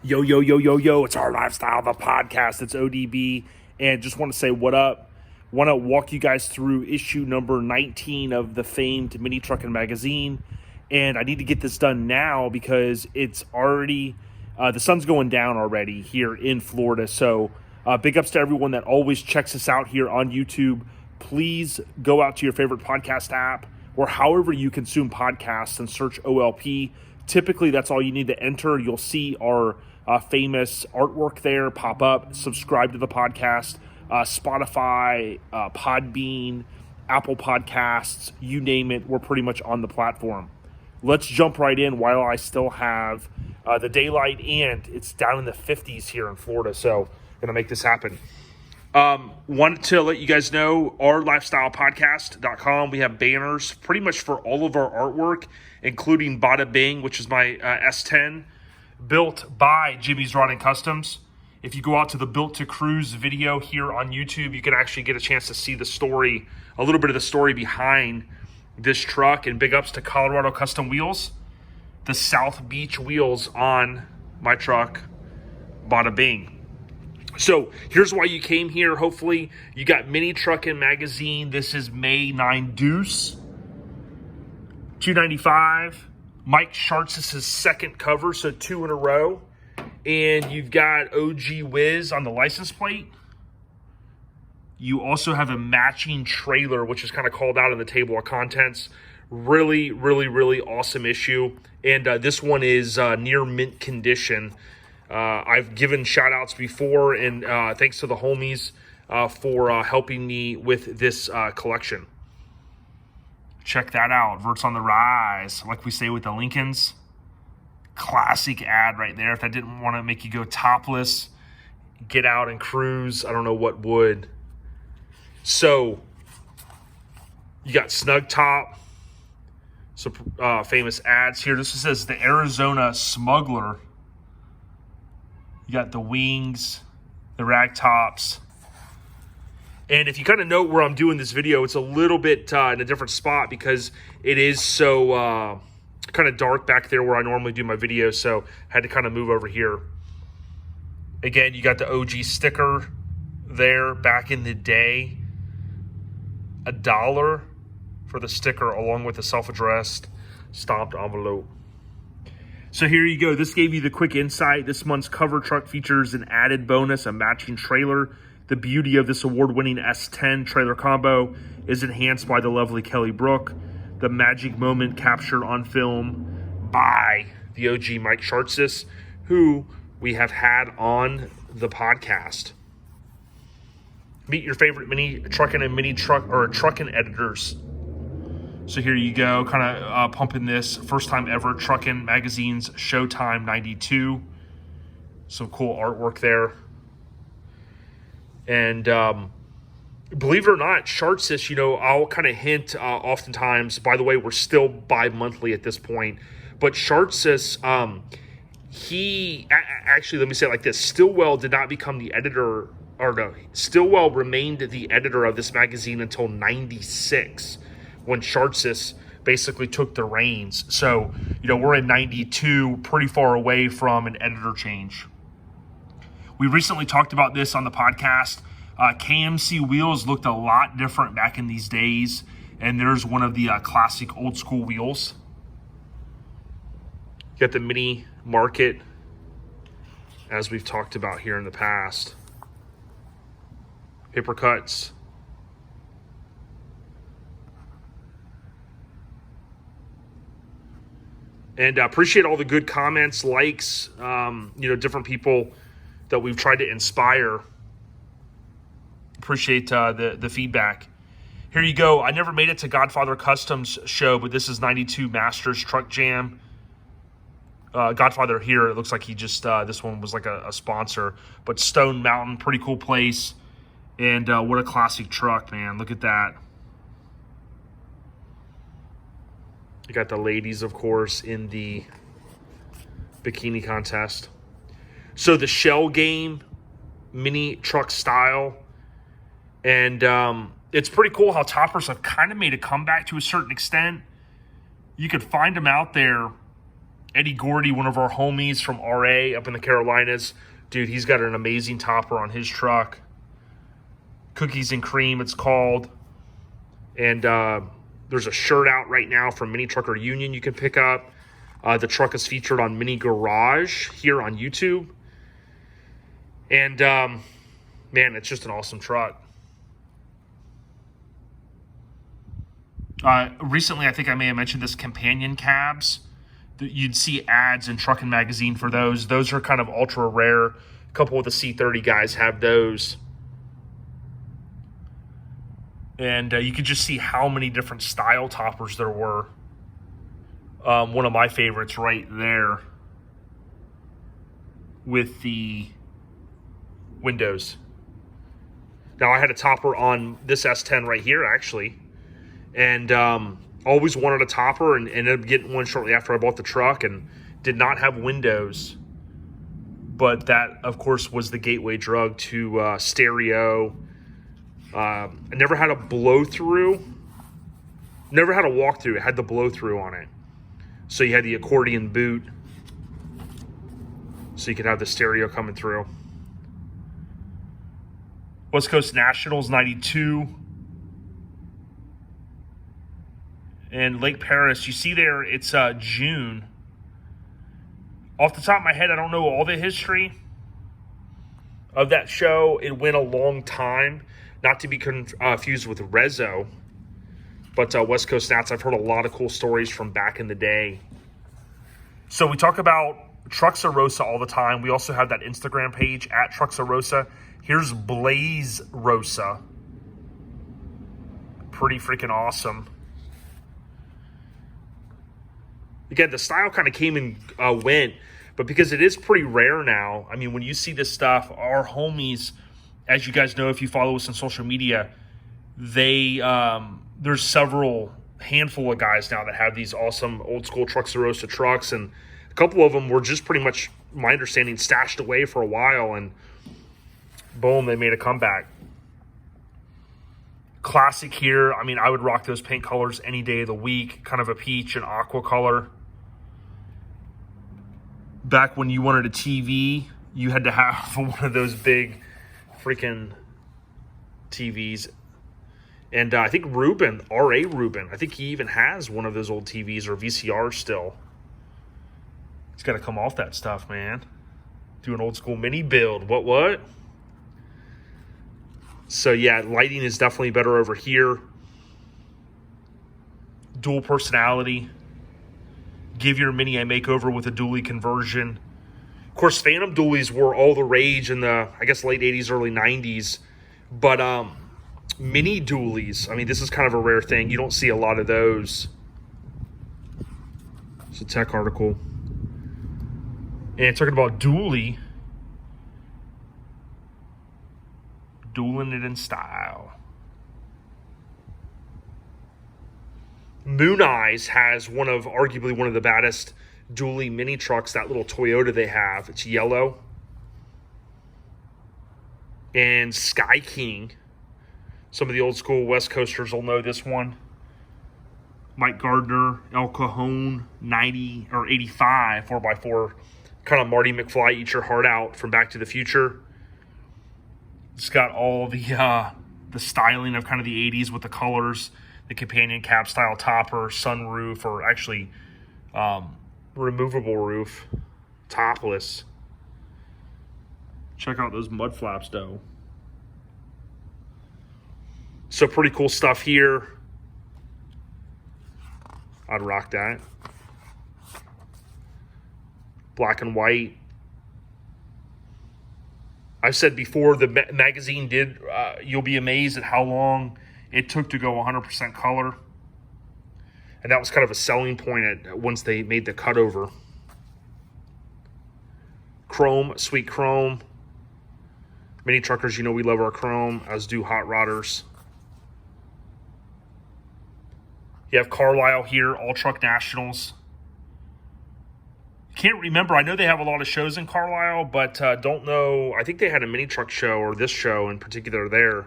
Yo, yo, yo, yo, yo, it's our lifestyle, the podcast. It's ODB. And just want to say what up. Want to walk you guys through issue number 19 of the famed mini Truckin Magazine. And I need to get this done now because it's already, the sun's going down already here in Florida. So big ups to everyone that always checks us out here on YouTube. Please go out to your favorite podcast app or however you consume podcasts and search OLP. Typically, that's all you need to enter. You'll see our famous artwork there pop up. Subscribe to the podcast. Spotify, Podbean, Apple Podcasts, you name it. We're pretty much on the platform. Let's jump right in while I still have the daylight, and it's down in the 50s here in Florida. So going to make this happen. Wanted to let you guys know, ourlifestylepodcast.com. We have banners pretty much for all of our artwork, including Bada Bing, which is my S10, built by Jimmy's Rod and Customs. If you go out to the Built to Cruise video here on YouTube, you can actually get a chance to see the story, a little bit of the story behind this truck. And big ups to Colorado Custom Wheels, the South Beach wheels on my truck, Bada Bing. So here's why you came here. Hopefully you got Mini Truckin Magazine. This is May 9 Deuce, $2.95. Mike Shartz's second cover, so 2 in a row. And you've got OG Wiz on the license plate. You also have a matching trailer, which is kind of called out in the table of contents. Really, really, really awesome issue. And this one is near mint condition. I've given shout outs before, and thanks to the homies for helping me with this collection. Check that out. Vert's on the rise, like we say with the Lincolns. Classic ad right there. If that didn't want to make you go topless, get out and cruise, I don't know what would. So you got Snug Top, some famous ads here. This says the Arizona Smuggler. You got the wings, the rag tops. And if you kind of note where I'm doing this video, it's a little bit in a different spot because it is so kind of dark back there where I normally do my videos. So I had to kind of move over here. Again, you got the OG sticker there back in the day. $1 for the sticker along with the self-addressed stamped envelope. So here you go. This gave you the quick insight. This month's cover truck features an added bonus, a matching trailer. The beauty of this award-winning S10 trailer combo is enhanced by the lovely Kelly Brook. The magic moment captured on film by the OG Mike Shartzis, who we have had on the podcast. Meet your favorite mini Truckin and mini truck or Truckin editors. So here you go, kind of pumping this first time ever Truckin Magazine's Showtime 92. Some cool artwork there. And believe it or not, Shartzis, you know, I'll kind of hint oftentimes, by the way, we're still bi-monthly at this point, but Shartzis, he, actually, let me say it like this, Stillwell did not become the editor, or no, Stillwell remained the editor of this magazine until 96, when Shartzis basically took the reins. So, you know, we're in 92, pretty far away from an editor change. We recently talked about this on the podcast. KMC wheels looked a lot different back in these days, and there's one of the classic old school wheels. You got the mini market, as we've talked about here in the past. Paper cuts. And appreciate all the good comments, likes, you know, different people that we've tried to inspire. Appreciate the feedback. Here you go. I never made it to Godfather Customs show, but this is 92 Masters Truck Jam. Godfather here, it looks like he just, this one was like a sponsor. But Stone Mountain, pretty cool place. And what a classic truck, man. Look at that. You got the ladies, of course, in the bikini contest. So the shell game, mini truck style. And it's pretty cool how toppers have kind of made a comeback to a certain extent. You could find them out there Eddie Gordy, one of our homies from RA up in the Carolinas. Dude, he's got an amazing topper on his truck. Cookies and Cream, it's called. And there's a shirt out right now from Mini Trucker Union you can pick up. The truck is featured on Mini Garage here on YouTube. And, man, it's just an awesome truck. Recently, I think I may have mentioned this, companion cabs. You'd see ads in Truckin Magazine for those. Those are kind of ultra rare. A couple of the C30 guys have those. And you could just see how many different style toppers there were. One of my favorites right there with the windows. Now, I had a topper on this S10 right here, actually. And always wanted a topper and ended up getting one shortly after I bought the truck, and did not have windows. But that, of course, was the gateway drug to stereo. I never had a blow-through. Never had a walk-through. It had the blow-through on it. So you had the accordion boot. So you could have the stereo coming through. West Coast Nationals 92. And Lake Paris, you see there, it's June. Off the top of my head, I don't know all the history of that show. It went a long time, not to be confused with Rezo. But West Coast Nats, I've heard a lot of cool stories from back in the day. So we talk about Trucksarosa all the time. We also have that Instagram page at Trucksarosa. Here's Blaze Rosa. Pretty freaking awesome. Again, the style kind of came and went, but because it is pretty rare now, I mean, when you see this stuff, our homies, as you guys know if you follow us on social media, they there's several handful of guys now that have these awesome old school Trucksarosa trucks, and a couple of them were just pretty much, my understanding, stashed away for a while, and boom, they made a comeback. Classic here. I mean, I would rock those paint colors any day of the week. Kind of a peach and aqua color. Back when you wanted a TV, you had to have one of those big freaking TVs. And I think Ruben, R.A. Ruben, I think he even has one of those old TVs or VCRs still. He's got to come off that stuff, man. Do an old school mini build. What? So, yeah, lighting is definitely better over here. Dual personality. Give your Mini a makeover with a dually conversion. Of course, Phantom dualies were all the rage in the, I guess, late 80s, early 90s. But Mini dualies, I mean, this is kind of a rare thing. You don't see a lot of those. It's a tech article. And talking about dually, dueling it in style. Moon Eyes has arguably one of the baddest dually mini trucks, that little Toyota they have. It's yellow. And Sky King. Some of the old school West Coasters will know this one. Mike Gardner, El Cajon, 90 or 85 4x4. Kind of Marty McFly, eat your heart out from Back to the Future. It's got all the styling of kind of the 80s with the colors, the companion cab style topper, sunroof, or actually removable roof, topless. Check out those mud flaps, though. So pretty cool stuff here. I'd rock that. Black and white. I've said before, the magazine did, you'll be amazed at how long it took to go 100% color. And that was kind of a selling point once they made the cutover. Chrome, sweet chrome. Mini truckers, you know we love our chrome, as do hot rodders. You have Carlisle here, All Truck Nationals. Can't remember. I know they have a lot of shows in Carlisle, but don't know. I think they had a mini truck show, or this show in particular, there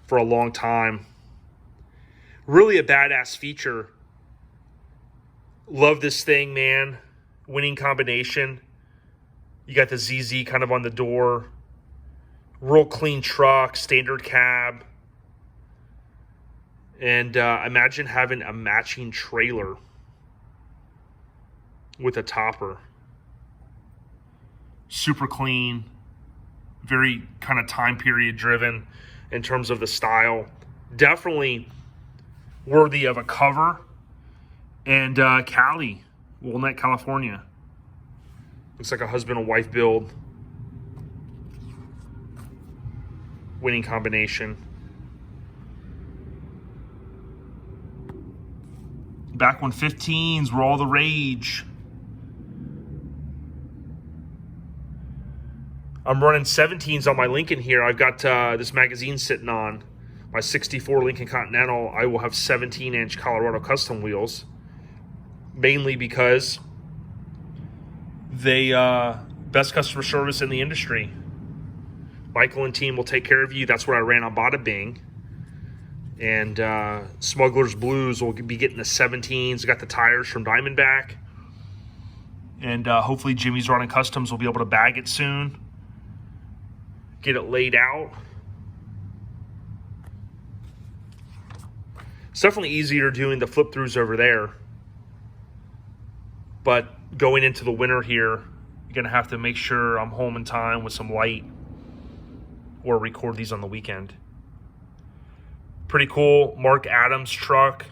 for a long time. Really a badass feature. Love this thing, man. winning combination. You got the ZZ kind of on the door. Real clean truck, standard cab. And imagine having a matching trailer with a topper. Super clean. Very kind of time period driven in terms of the style. Definitely worthy of a cover. And Cali, Walnut, California. Looks like a husband and wife build. Winning combination. Back when 15s were all the rage. I'm running 17s on my Lincoln here. I've got this magazine sitting on my 64 Lincoln Continental. I will have 17-inch Colorado custom wheels, mainly because they best customer service in the industry. Michael and team will take care of you. That's what I ran on Bada Bing. And Smuggler's Blues will be getting the 17s. Got the tires from Diamondback. And hopefully Jimmy's Running Customs will be able to bag it soon. Get it laid out. It's definitely easier doing the flip throughs over there. But going into the winter here, you're going to have to make sure I'm home in time with some light or record these on the weekend. Pretty cool Mark Adams truck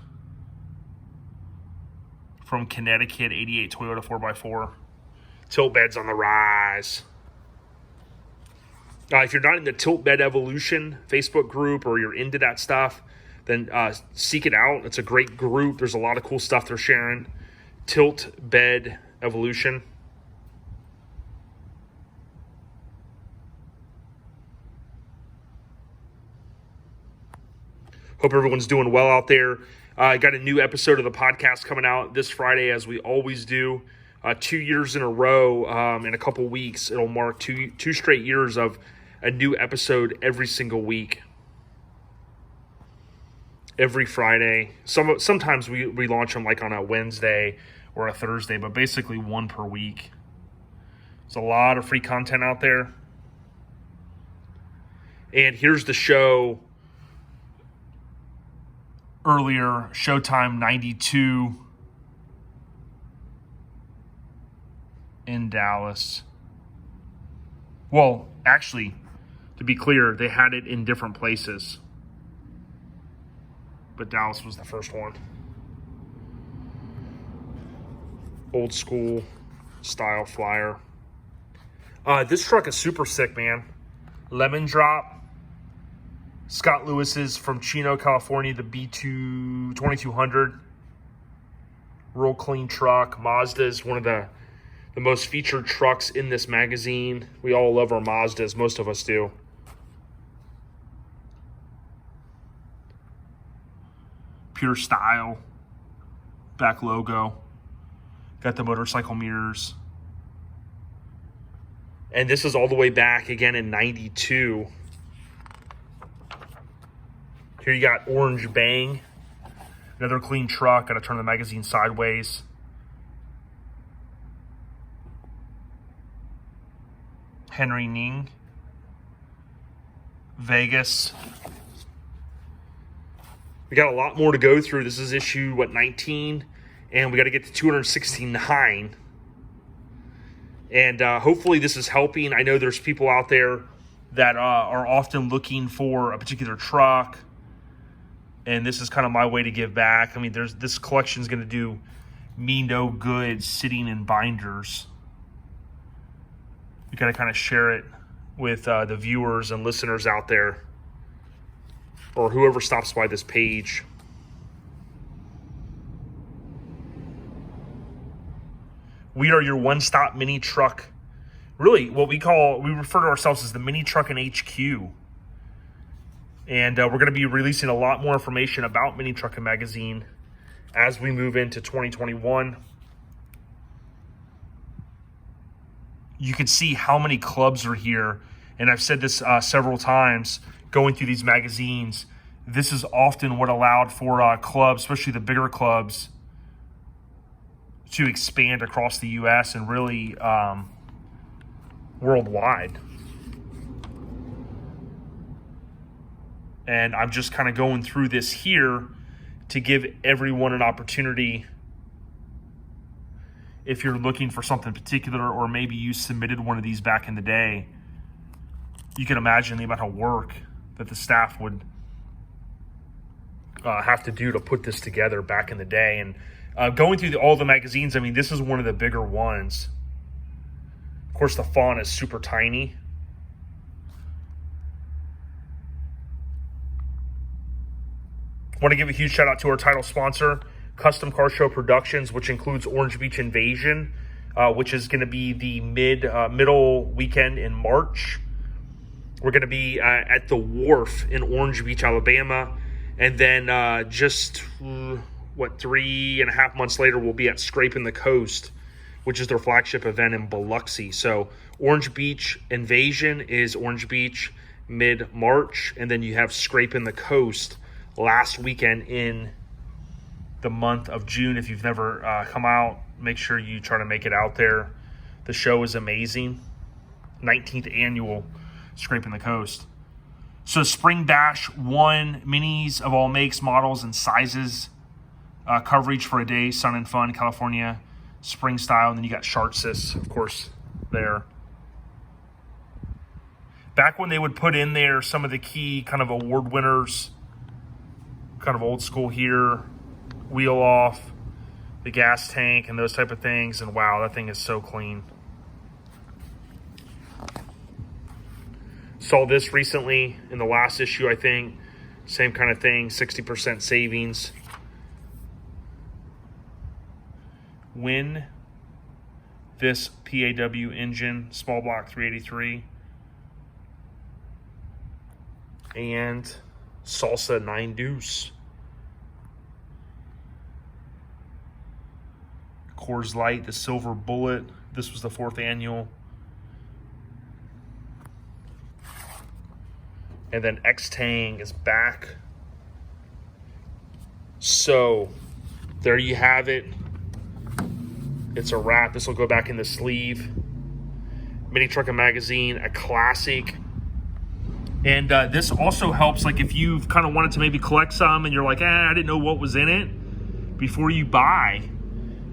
from Connecticut, 88 Toyota 4x4. Tilt beds on the rise. If you're not in the Tilt Bed Evolution Facebook group or you're into that stuff, then seek it out. It's a great group. There's a lot of cool stuff they're sharing. Tilt Bed Evolution. Hope everyone's doing well out there. I got a new episode of the podcast coming out this Friday, as we always do. 2 years in a row, in a couple weeks, it'll mark two straight years of a new episode every single week. Every Friday. Sometimes we launch them like on a Wednesday or a Thursday, but basically one per week. There's a lot of free content out there. And here's the show earlier, Showtime 92 in Dallas. Well, actually, to be clear, they had it in different places, but Dallas was the first one. Old school style flyer. This truck is super sick, man. Lemon drop. Scott Lewis's from Chino, California, the B2 2200. Real clean truck. Mazda is one of the most featured trucks in this magazine. We all love our Mazdas. Most of us do. Pure style. Back logo. Got the motorcycle mirrors. And this is all the way back again in 92. Here you got Orange Bang. Another clean truck. Got to turn the magazine sideways. Henry Ning. Vegas. We got a lot more to go through. This is issue, 19? And we got to get to 269. And hopefully this is helping. I know there's people out there that are often looking for a particular truck. And this is kind of my way to give back. I mean, this collection is going to do me no good sitting in binders. We got to kind of share it with the viewers and listeners out there, or whoever stops by this page. We are your one-stop mini truck. Really, we refer to ourselves as the Mini Truckin HQ. And we're going to be releasing a lot more information about Mini Truckin Magazine as we move into 2021. You can see how many clubs are here. And I've said this several times, going through these magazines. This is often what allowed for clubs, especially the bigger clubs, to expand across the U.S. and really worldwide. And I'm just kind of going through this here to give everyone an opportunity. If you're looking for something particular, or maybe you submitted one of these back in the day, you can imagine the amount of work that the staff would have to do to put this together back in the day. And going through all the magazines, I mean, this is one of the bigger ones. Of course, the font is super tiny. Want to give a huge shout out to our title sponsor, Custom Car Show Productions, which includes Orange Beach Invasion, which is going to be the middle weekend in March. We're going to be at the Wharf in Orange Beach, Alabama. And then just, 3.5 months later, we'll be at Scrapin the Coast, which is their flagship event in Biloxi. So Orange Beach Invasion is Orange Beach mid-March. And then you have Scrapin the Coast last weekend in the month of June. If you've never come out, make sure you try to make it out there. The show is amazing. 19th annual Scrapin the Coast. So Spring Dash 1 minis of all makes, models, and sizes. Coverage for a day, sun and fun, California, spring style. And then you got Shartsis, of course, there. Back when they would put in there some of the key kind of award winners, kind of old school here, wheel off, the gas tank, and those type of things. And wow, that thing is so clean. Saw this recently in the last issue, I think. Same kind of thing, 60% savings. Win this PAW engine, small block 383. And Salsa 9 Deuce. Coors Light, the Silver Bullet. This was the 4th annual. And then X-Tang is back. So there you have it. It's a wrap. This will go back in the sleeve. Mini Truckin Magazine, a classic. And this also helps, like if you've kind of wanted to maybe collect some and you're like, I didn't know what was in it. Before you buy,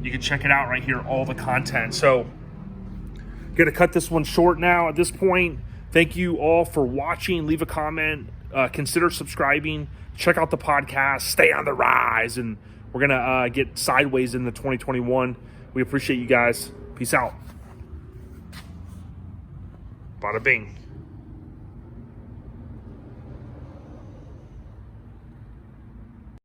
you can check it out right here, all the content. So I'm going to cut this one short now at this point. Thank you all for watching. Leave a comment. Consider subscribing. Check out the podcast. Stay on the rise. And we're going to get sideways into 2021. We appreciate you guys. Peace out. Bada bing.